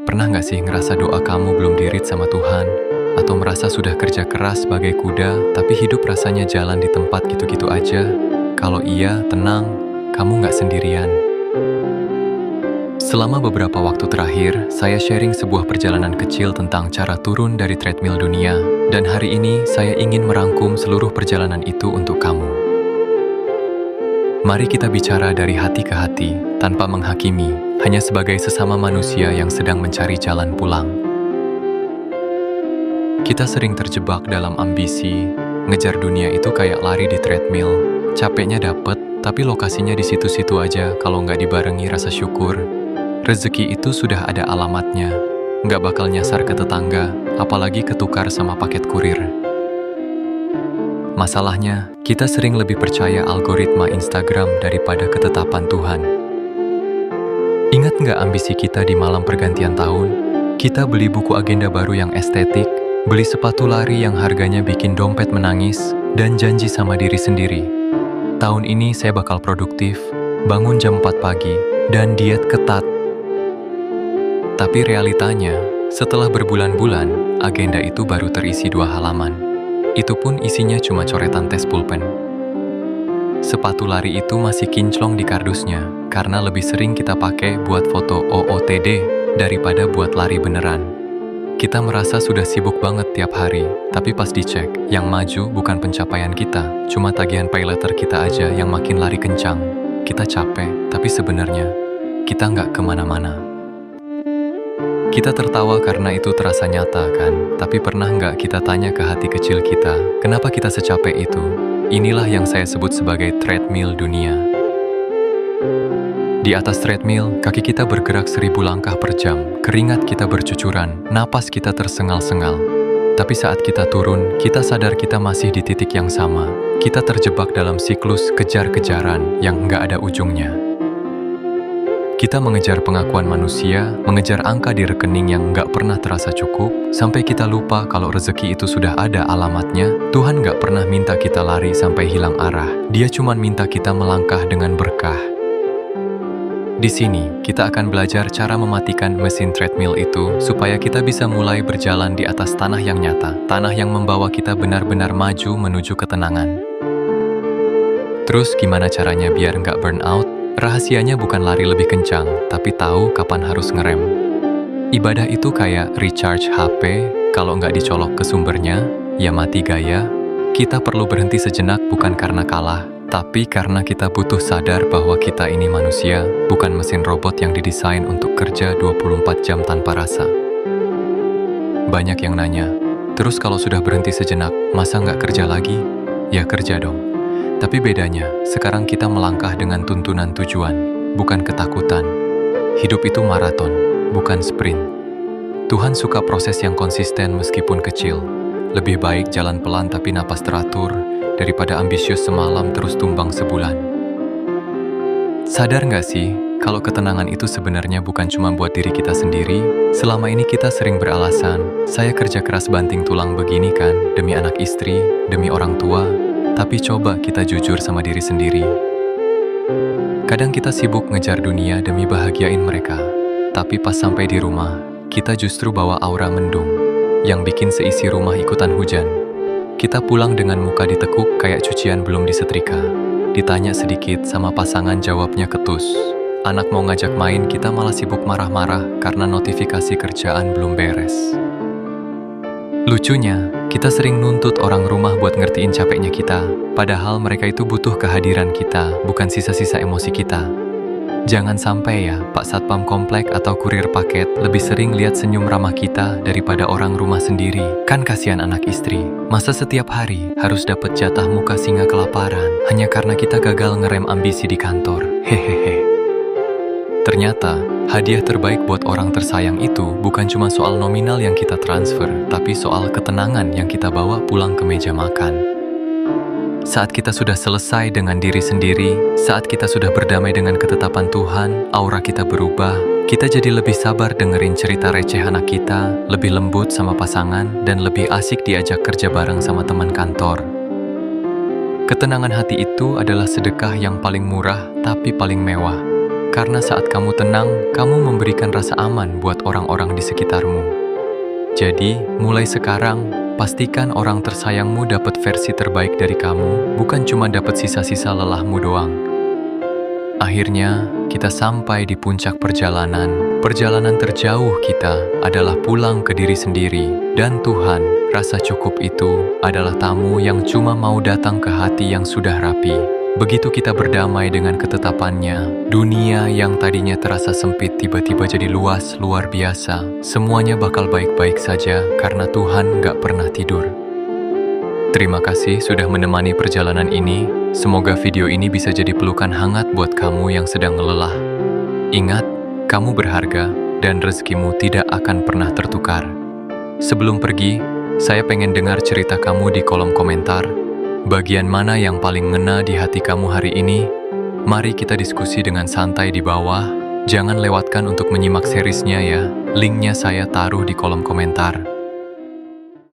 Pernah nggak sih ngerasa doa kamu belum dirit sama Tuhan? Atau merasa sudah kerja keras sebagai kuda, tapi hidup rasanya jalan di tempat gitu-gitu aja? Kalau iya, tenang, kamu nggak sendirian. Selama beberapa waktu terakhir, saya sharing sebuah perjalanan kecil tentang cara turun dari treadmill dunia, dan hari ini saya ingin merangkum seluruh perjalanan itu untuk kamu. Mari kita bicara dari hati ke hati, tanpa menghakimi, hanya sebagai sesama manusia yang sedang mencari jalan pulang. Kita sering terjebak dalam ambisi, ngejar dunia itu kayak lari di treadmill, capeknya dapet, tapi lokasinya di situ-situ aja kalau nggak dibarengi rasa syukur. Rezeki itu sudah ada alamatnya, nggak bakal nyasar ke tetangga, apalagi ketukar sama paket kurir. Masalahnya, kita sering lebih percaya algoritma Instagram daripada ketetapan Tuhan. Ingat nggak ambisi kita di malam pergantian tahun? Kita beli buku agenda baru yang estetik, beli sepatu lari yang harganya bikin dompet menangis, dan janji sama diri sendiri. Tahun ini saya bakal produktif, bangun jam 4 pagi, dan diet ketat. Tapi realitanya, setelah berbulan-bulan, agenda itu baru terisi 2 halaman. Itu pun isinya cuma coretan tes pulpen. Sepatu lari itu masih kinclong di kardusnya, karena lebih sering kita pakai buat foto OOTD daripada buat lari beneran. Kita merasa sudah sibuk banget tiap hari, tapi pas dicek, yang maju bukan pencapaian kita, cuma tagihan paylater kita aja yang makin lari kencang. Kita capek, tapi sebenarnya, kita nggak kemana-mana. Kita tertawa karena itu terasa nyata kan, tapi pernah nggak kita tanya ke hati kecil kita, kenapa kita secapek itu? Inilah yang saya sebut sebagai treadmill dunia. Di atas treadmill, kaki kita bergerak 1000 langkah per jam, keringat kita bercucuran, napas kita tersengal-sengal. Tapi saat kita turun, kita sadar kita masih di titik yang sama. Kita terjebak dalam siklus kejar-kejaran yang nggak ada ujungnya. Kita mengejar pengakuan manusia, mengejar angka di rekening yang nggak pernah terasa cukup, sampai kita lupa kalau rezeki itu sudah ada alamatnya. Tuhan nggak pernah minta kita lari sampai hilang arah. Dia cuma minta kita melangkah dengan berkah. Di sini, kita akan belajar cara mematikan mesin treadmill itu supaya kita bisa mulai berjalan di atas tanah yang nyata, tanah yang membawa kita benar-benar maju menuju ketenangan. Terus gimana caranya biar nggak burn out? Rahasianya bukan lari lebih kencang, tapi tahu kapan harus ngerem. Ibadah itu kayak recharge HP, kalau nggak dicolok ke sumbernya, ya mati gaya. Kita perlu berhenti sejenak bukan karena kalah, tapi karena kita butuh sadar bahwa kita ini manusia, bukan mesin robot yang didesain untuk kerja 24 jam tanpa rasa. Banyak yang nanya, terus kalau sudah berhenti sejenak, masa nggak kerja lagi? Ya kerja dong. Tapi bedanya, sekarang kita melangkah dengan tuntunan tujuan, bukan ketakutan. Hidup itu maraton, bukan sprint. Tuhan suka proses yang konsisten meskipun kecil. Lebih baik jalan pelan tapi napas teratur, daripada ambisius semalam terus tumbang sebulan. Sadar nggak sih, kalau ketenangan itu sebenarnya bukan cuma buat diri kita sendiri? Selama ini kita sering beralasan, saya kerja keras banting tulang begini kan, demi anak istri, demi orang tua. Tapi coba kita jujur sama diri sendiri. Kadang kita sibuk ngejar dunia demi bahagiain mereka. Tapi pas sampai di rumah, kita justru bawa aura mendung, yang bikin seisi rumah ikutan hujan. Kita pulang dengan muka ditekuk kayak cucian belum disetrika. Ditanya sedikit sama pasangan jawabnya ketus. Anak mau ngajak main, kita malah sibuk marah-marah karena notifikasi kerjaan belum beres. Lucunya, kita sering nuntut orang rumah buat ngertiin capeknya kita, padahal mereka itu butuh kehadiran kita, bukan sisa-sisa emosi kita. Jangan sampai ya, Pak Satpam Komplek atau kurir paket lebih sering lihat senyum ramah kita daripada orang rumah sendiri. Kan kasihan anak istri, masa setiap hari harus dapat jatah muka singa kelaparan hanya karena kita gagal ngerem ambisi di kantor. Hehehe. Ternyata, hadiah terbaik buat orang tersayang itu bukan cuma soal nominal yang kita transfer, tapi soal ketenangan yang kita bawa pulang ke meja makan. Saat kita sudah selesai dengan diri sendiri, saat kita sudah berdamai dengan ketetapan Tuhan, aura kita berubah, kita jadi lebih sabar dengerin cerita receh anak kita, lebih lembut sama pasangan, dan lebih asik diajak kerja bareng sama teman kantor. Ketenangan hati itu adalah sedekah yang paling murah tapi paling mewah. Karena saat kamu tenang, kamu memberikan rasa aman buat orang-orang di sekitarmu. Jadi, mulai sekarang, pastikan orang tersayangmu dapat versi terbaik dari kamu, bukan cuma dapat sisa-sisa lelahmu doang. Akhirnya, kita sampai di puncak perjalanan. Perjalanan terjauh kita adalah pulang ke diri sendiri. Dan Tuhan, rasa cukup itu adalah tamu yang cuma mau datang ke hati yang sudah rapi. Begitu kita berdamai dengan ketetapannya, dunia yang tadinya terasa sempit tiba-tiba jadi luas, luar biasa. Semuanya bakal baik-baik saja karena Tuhan gak pernah tidur. Terima kasih sudah menemani perjalanan ini. Semoga video ini bisa jadi pelukan hangat buat kamu yang sedang lelah. Ingat, kamu berharga dan rezekimu tidak akan pernah tertukar. Sebelum pergi, saya pengen dengar cerita kamu di kolom komentar. Bagian mana yang paling ngena di hati kamu hari ini? Mari kita diskusi dengan santai di bawah. Jangan lewatkan untuk menyimak seriesnya ya. Linknya saya taruh di kolom komentar.